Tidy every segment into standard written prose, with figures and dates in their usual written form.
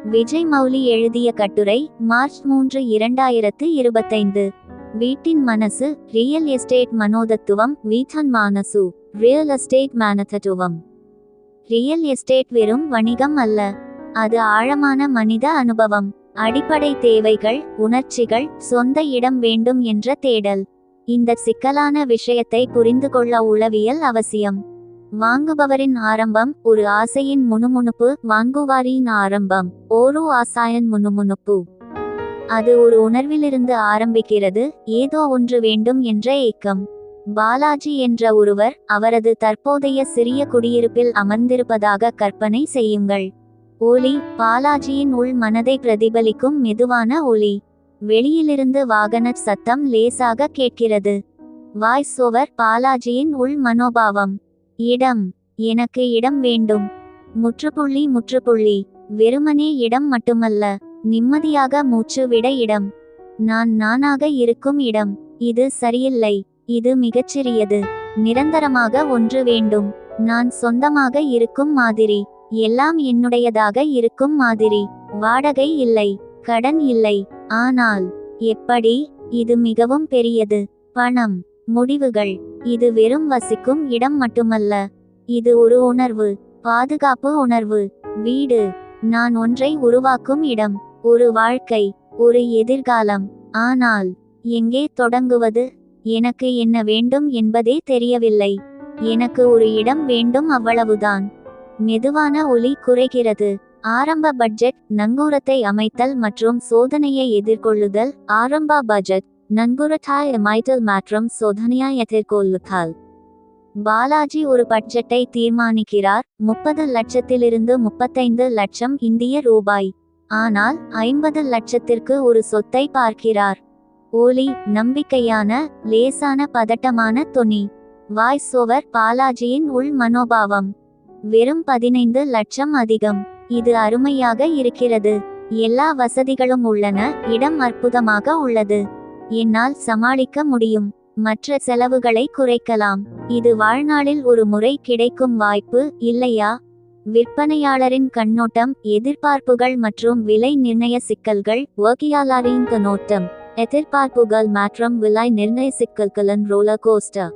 விஜய் மௌலி எழுதிய கட்டுரை, மார்ச் 3, 2025. வீட்டின் மனசு, ரியல் எஸ்டேட் மனோதத்துவம். வீட்டின் மனசு, ரியல் எஸ்டேட் மனதத்துவம். ரியல் எஸ்டேட் வெறும் வணிகம் அல்ல, அது ஆழமான மனித அனுபவம். அடிப்படை தேவைகள், உணர்ச்சிகள், சொந்த இடம் வேண்டும் என்ற தேடல். இந்த சிக்கலான விஷயத்தை புரிந்து கொள்ள உளவியல் அவசியம். வாங்குபவரின் ஆரம்பம் ஒரு ஆசையின் முணுமுணுப்பு. வாங்குவாரின் ஆரம்பம் ஒரு ஆசாயன் முணுமுணுப்பு. அது ஒரு உணர்விலிருந்து ஆரம்பிக்கிறது, ஏதோ ஒன்று வேண்டும் என்ற ஏக்கம். பாலாஜி என்ற ஒருவர் அவரது தற்போதைய சிறிய குடியிருப்பில் அமர்ந்திருப்பதாக கற்பனை செய்யுங்கள். ஒலி, பாலாஜியின் உள் மனதை பிரதிபலிக்கும் மெதுவான ஒலி. வெளியிலிருந்து வாகன சத்தம் லேசாக கேட்கிறது. வாய்ஸ் ஓவர், பாலாஜியின் உள் மனோபாவம். இடம், எனக்கு இடம் வேண்டும். முற்றுப்புள்ளி முற்றுப்புள்ளி. வெறுமனே இடம் மட்டுமல்ல, நிம்மதியாக மூச்சு விட இடம். நான் நானாக இருக்கும் இடம். இது சரியில்லை, இது மிகச்சிறியது. நிரந்தரமாக ஒன்று வேண்டும். நான் சொந்தமாக இருக்கும் மாதிரி, எல்லாம் என்னுடையதாக இருக்கும் மாதிரி. வாடகை இல்லை, கடன் இல்லை. ஆனால் எப்படி? இது மிகவும் பெரியது. பணம், முடிவுகள். இது வெறும் வசிக்கும் இடம் மட்டுமல்ல, இது ஒரு உணர்வு, பாதுகாப்பு உணர்வு. வீடு, நான் ஒன்றை உருவாக்கும் இடம், ஒரு வாழ்க்கை, ஒரு எதிர்காலம். ஆனால் எங்கே தொடங்குவது? எனக்கு என்ன வேண்டும் என்பதே தெரியவில்லை. எனக்கு ஒரு இடம் வேண்டும், அவ்வளவுதான். மெதுவான ஒலி குறைகிறது. ஆரம்ப பட்ஜெட், நங்கூரத்தை அமைத்தல் மற்றும் சோதனையை எதிர்கொள்ளுதல். ஆரம்ப பட்ஜெட், நன்குரத்தாய் அமைத்தல் மற்றும் சோதனையாய் எதிர்கொள்ளுதல். பாலாஜி ஒரு பட்ஜெட்டை தீர்மானிக்கிறார், 30 லட்சத்திலிருந்து 35 லட்சம் இந்திய ரூபாய். ஆனால் 50 லட்சத்திற்கு ஒரு சொத்தை பார்க்கிறார். ஒலி, நம்பிக்கையான, லேசான பதட்டமான தொனி. வாய்ஸ் ஓவர், பாலாஜியின் உள் மனோபாவம். வெறும் 15 லட்சம் அதிகம். இது அருமையாக இருக்கிறது. எல்லா வசதிகளும் உள்ளன, இடம் அற்புதமாக உள்ளது. என்னால் சமாளிக்க முடியும். மற்ற செலவுகளை குறைக்கலாம். இது வாழ்நாளில் ஒரு முறை கிடைக்கும் வாய்ப்பு, இல்லையா? விற்பனையாளரின் கண்ணோட்டம், எதிர்பார்ப்புகள் மற்றும் விலை நிர்ணய சிக்கல்கள். வாங்கியாளரின் கண்ணோட்டம், எதிர்பார்ப்புகள் மற்றும் விலை நிர்ணய சிக்கல்களின் ரோலர் கோஸ்டர்.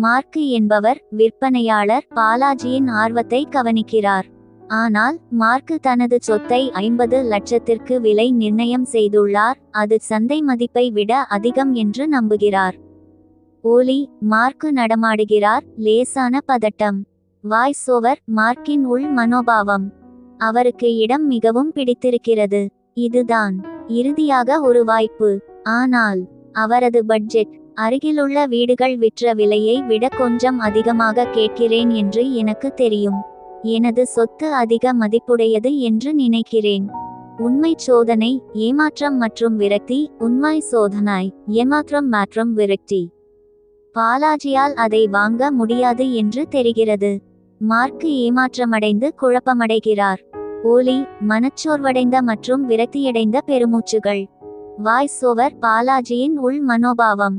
மார்க் என்பவர், விற்பனையாளர், பாலாஜியின் ஆர்வத்தை கவனிக்கிறார். ஆனால் மார்க் தனது சொத்தை 50 லட்சத்திற்கு விலை நிர்ணயம் செய்துள்ளார், அது சந்தை மதிப்பை விட அதிகம் என்று நம்புகிறார். ஒலி, மார்க் நடமாடுகிறார், லேசான பதட்டம். வாய்ஸ் ஓவர், மார்க்கின் உள் மனோபாவம். அவருக்கு இடம் மிகவும் பிடித்திருக்கிறது. இதுதான் இறுதியாக ஒரு வாய்ப்பு. ஆனால் அவரது பட்ஜெட், அருகிலுள்ள வீடுகள் விற்ற விலையை விட கொஞ்சம் அதிகமாக கேட்கிறேன் என்று எனக்கு தெரியும். எனது சொத்து அதிக மதிப்புடையது என்று நினைக்கிறேன். உண்மை சோதனை, ஏமாற்றம் மற்றும் விரக்தி. உண்மை சோதனை, ஏமாற்றம் மற்றும் விரக்தி. பாலாஜியால் அதை வாங்க முடியாது என்று தெரிகிறது. மார்க் ஏமாற்றமடைந்து குழப்பமடைகிறார். ஒலி, மனச்சோர்வடைந்த மற்றும் விரக்தியடைந்த பெருமூச்சுகள். வாய்ஸ் ஓவர், பாலாஜியின் உள் மனோபாவம்.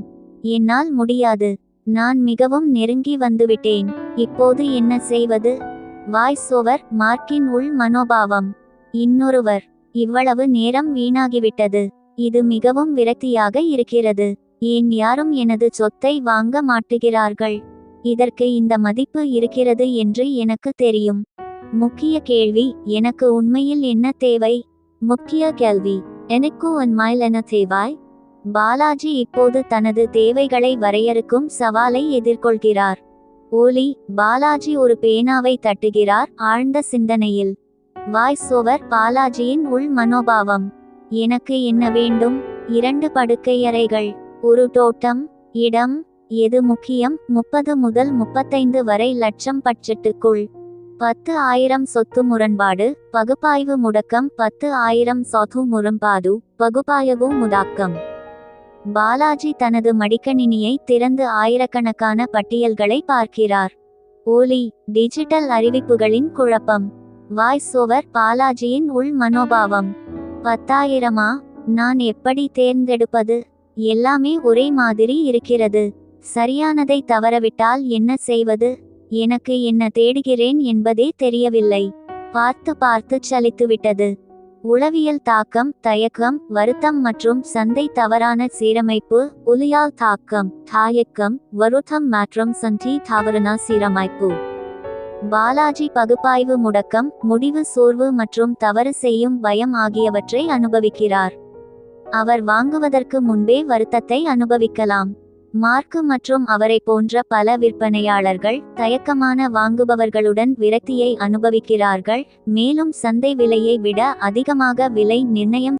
என்னால் முடியாது. நான் மிகவும் நெருங்கி வந்துவிட்டேன். இப்போது என்ன செய்வது? வாய்ஸ் ஓவர், மார்க்கின் உள் மனோபாவம். இன்னொருவர், இவ்வளவு நேரம் வீணாகிவிட்டது. இது மிகவும் விரக்தியாக இருக்கிறது. ஏன் யாரும் எனது சொத்தை வாங்க மாட்டுகிறார்கள்? இதற்கு இந்த மதிப்பு இருக்கிறது என்று எனக்கு தெரியும். முக்கிய கேள்வி, எனக்கு உண்மையில் என்ன தேவை? முக்கிய கேள்வி, எனக்கு உண்மையில் என்ன தேவை? பாலாஜி இப்போது தனது தேவைகளை வரையறுக்கும் சவாலை எதிர்கொள்கிறார். ஒலி, பாலாஜி ஒரு பேனாவை தட்டுகிறார், ஆழ்ந்த சிந்தனையில். வாய்ஸ் ஓவர், பாலாஜியின் உள் மனோபாவம். எனக்கு என்ன வேண்டும்? 2 படுக்கை அறைகள், ஒரு தோட்டம். இடம், எது முக்கியம்? 30 முதல் 35 வரை லட்சம் பட்ஜெட்டுக்குள். 10,000 சொத்து முரண்பாடு, பகுப்பாய்வு முடக்கம். 10,000 சொத்து முரண்பாடு, பகுப்பாய்வு முடக்கம். பாலாஜி தனது மடிக்கணினியை திறந்து ஆயிரக்கணக்கான பட்டியல்களை பார்க்கிறார். ஒலி, டிஜிட்டல் அறிவிப்புகளின் குழப்பம். வாய்ஸ் ஓவர், பாலாஜியின் உள் மனோபாவம். 10,000-ஆ? நான் எப்படி தேர்ந்தெடுப்பது? எல்லாமே ஒரே மாதிரி இருக்கிறது. சரியானதை தவறவிட்டால் என்ன செய்வது? எனக்கு என்ன தேடுகிறேன் என்பதே தெரியவில்லை. பார்த்து பார்த்து சலித்துவிட்டது. உளவியல் தாக்கம், தயக்கம், வருத்தம் மற்றும் சந்தை தவறான சீரமைப்பு. உளியால் தாக்கம், தயக்கம், வருத்தம் மற்றும் சந்தை தவறான சீரமைப்பு. பாலாஜி பகுப்பாய்வு முடக்கம், முடிவு சோர்வு மற்றும் தவறு செய்யும் பயம் ஆகியவற்றை அனுபவிக்கிறார். அவர் வாங்குவதற்கு முன்பே வருத்தத்தை அனுபவிக்கலாம். மார்க்கு மற்றும் அவரை போன்ற பல விற்பனையாளர்கள் தயக்கமான வாங்குபவர்களுடன் விரக்தியை அனுபவிக்கிறார்கள், மேலும் சந்தை விலையை விட அதிகமாக விலை நிர்ணயம்